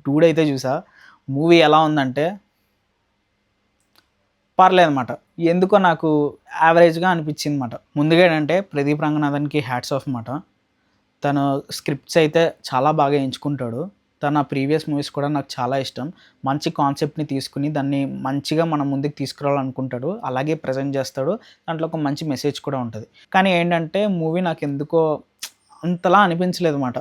Dude అయితే చూసా. Movie ఎలా ఉందంటే పర్లేదనమాట. ఎందుకో నాకు యావరేజ్‌గా అనిపించిందన్నమాట. ముందుగా ఏంటంటే ప్రదీప్ రంగనాథన్‌కి హ్యాట్స్ ఆఫ్ మాట. తను స్క్రిప్ట్స్ అయితే చాలా బాగా ఎంచుకుంటాడు. తన ప్రీవియస్ మూవీస్ కూడా నాకు చాలా ఇష్టం. మంచి కాన్సెప్ట్‌ని తీసుకొని దాన్ని మంచిగా మన ముందుకు తీసుకురావాలనుకుంటాడు. అలాగే ప్రెజెంట్ చేస్తాడు. దాంట్లో ఒక మంచి మెసేజ్ కూడా ఉంటది. కానీ ఏంటంటే మూవీ నాకెందుకో అంతలా అనిపించలేదన్నమాట.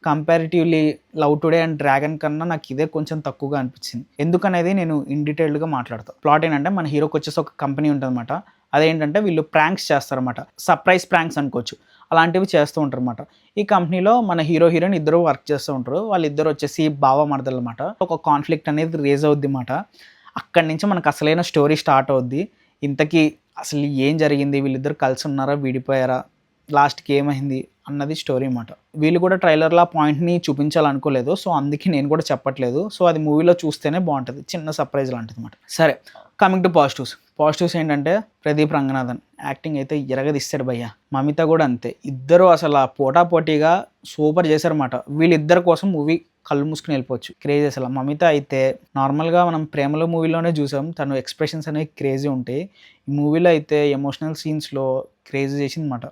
కంపారిటివ్‌లీ 'లవ్ టుడే' అండ్ 'డ్రాగన్' కన్నా నాకు ఇదే కొంచెం తక్కువగా అనిపించింది. ఎందుకనేది నేను ఇన్ డీటెయిల్డ్‌గా మాట్లాడతా. ప్లాట్ ఏంటంటే మన హీరోకొచ్చేసి ఒక కంపెనీ ఉంటదన్నమాట. అదేంటంటే వీళ్ళు ప్రాంక్స్ చేస్తారన్నమాట. సర్ప్రైజ్ ప్రాంక్స్ అనుకోవచ్చు. అలాంటివి చేస్తూ ఉంటారన్నమాట. ఈ కంపెనీలో మన హీరో, హీరోయిన్ ఇద్దరు వర్క్ చేస్తూ ఉంటారు. వాళ్ళిద్దరూ వచ్చేసి బావ మరదలన్నమాట. ఒక కాన్‌ఫ్లిక్ట్ అనేది రేజ్ అవుద్దిమాట. అక్కడి నుంచి మనకు అసలైన స్టోరీ స్టార్ట్ అవుద్ది. ఇంతకీ అసలు ఏం జరిగింది? వీళ్ళిద్దరు కలిసి ఉన్నారా? విడిపోయారా? లాస్ట్‌కి ఏమైంది? అన్నది స్టోరీ మాట. వీళ్ళు కూడా ట్రైలర్‌లో ఆ పాయింట్‌ని చూపించాలనుకోలేదు. సో, అందుకే నేను కూడా చెప్పట్లేదు. సో, అది మూవీలో చూస్తేనే బావుంటది. చిన్న సర్ప్రైజ్ లాంటిదన్నమాట. సరే, కమింగ్ టు పాజిటివ్స్. పాజిటివ్స్ ఏంటంటే ప్రదీప్ రంగనాథన్ యాక్టింగ్ అయితే ఇరగదీస్తాడు భయ్యా. మమిత కూడా అంతే. ఇద్దరు అసల పోటాపోటీగా సూపర్ చేశారన్నమాట. వీళ్ళిద్దరి కోసం మూవీ కళ్ళు మూసుకొని వెళ్ళిపోవచ్చు. క్రేజీ అసల. మమిత అయితే నార్మల్‌గా మనం 'ప్రేమలో' మూవీలోనే చూసాం. తను ఎక్స్‌ప్రెషన్స్ అనేవి క్రేజీ ఉంటాయి. ఈ మూవీలో అయితే ఎమోషనల్ సీన్స్‌లో క్రేజీ చేసిందన్నమాట.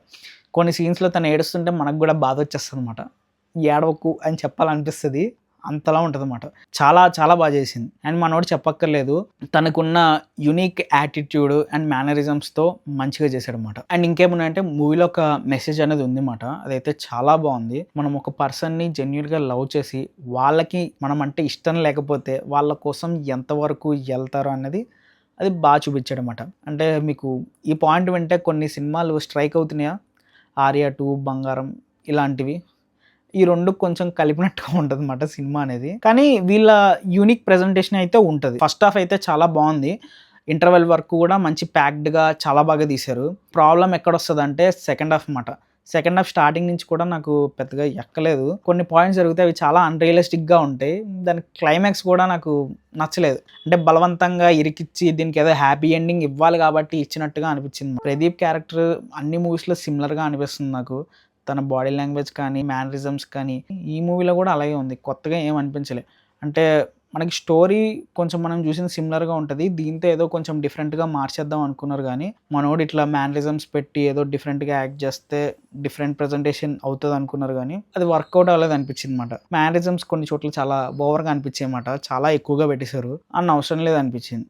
కొన్ని సీన్స్‌లో తను ఏడుస్తుంటే మనకు గూడా బాధొచ్చేస్తదనమాట. ఏడవకు అని చెప్పాలనిపిస్తది. అంతలా ఉంటదనమాట. చాలా చాలా బా చేసింది. అండ్ మనోడు చెప్పక్కర్లేదు. తనకున్న యూనిక్ యాటిట్యూడ్ అండ్ మేనరిజమ్స్‌తో మంచిగా చేశాడనమాట. అండ్ ఇంకేమున్నాయంటే మూవీలో ఒక మెసేజ్ అనేది ఉందిమాట. అదైతే చాలా బావుంది. మనం ఒక పర్సన్‌ని జెన్యూన్‌గా లవ్ చేసి వాళ్ళకి మనం అంటే ఇష్టం లేకపోతే వాళ్ళ కోసం ఎంతవరకు ఎళ్తారు అన్నది అది బా చూపించాడనమాట. అంటే మీకు ఈ పాయింట్ వింటే కొన్ని సినిమాలు స్ట్రైక్ అవుతున్నాయా? 'ఆర్య 2', 'బంగారం' ఇలాంటివి. ఈ 2 కొంచెం కలిపినట్టుగా ఉంటదనమాట సినిమా అనేది. కానీ వీళ్ళ యూనిక్ ప్రెజెంటేషన్ అయితే ఉంటది. ఫస్ట్ హాఫ్ అయితే చాలా బావుంది. ఇంటర్వెల్ వరకు కూడా మంచి ప్యాక్డ్‌గా చాలా బాగా తీశారు. ప్రాబ్లమ్ ఎక్కడొస్తదంటే సెకండ్ హాఫ్ మాట. సెకండ్ హాఫ్ స్టార్టింగ్ నుంచి కూడా నాకు పెద్దగా ఎక్కలేదు. కొన్ని పాయింట్స్ జరుగుతాయి అవి చాలా అన్‌రియలిస్టిక్‌గా ఉంటాయి. దాని క్లైమాక్స్ కూడా నాకు నచ్చలేదు. అంటే బలవంతంగా ఇరికిచ్చి దీనికేదో హ్యాపీ ఎండింగ్ ఇవ్వాలి కాబట్టి ఇచ్చినట్టుగా అనిపించింది. ప్రదీప్ క్యారెక్టర్ అన్ని మూవీస్‌లో సిమిలర్‌గా అనిపిస్తుంది నాకు. తన బాడీ లాంగ్వేజ్ కానీ, మేనరిజమ్స్ కానీ ఈ మూవీలో కూడా అలాగే ఉంది. కొత్తగా ఏం అనిపించలే. అంటే మనకి స్టోరీ కొంచెం మనం చూసింది సిమిలర్‌గా ఉంటది. దీంతో ఏదో కొంచెం డిఫరెంట్‌గా మార్చేద్దాం అనుకున్నారు గానీ, మనోడు ఇట్లా మేనరిజమ్స్ పెట్టి ఏదో డిఫరెంట్‌గా యాక్ట్ చేస్తే డిఫరెంట్ ప్రెజెంటేషన్ అవుతదనుకున్నారు గానీ, అది వర్కౌట్ అవ్వలేదనిపించిందన్నమాట. మేనరిజమ్స్ కొన్ని చోట్ల చాలా ఓవర్‌గా అనిపించాయన్నమాట. చాలా ఎక్కువగా పెట్టేశారు. అన్న అవసరం లేదనిపించింది.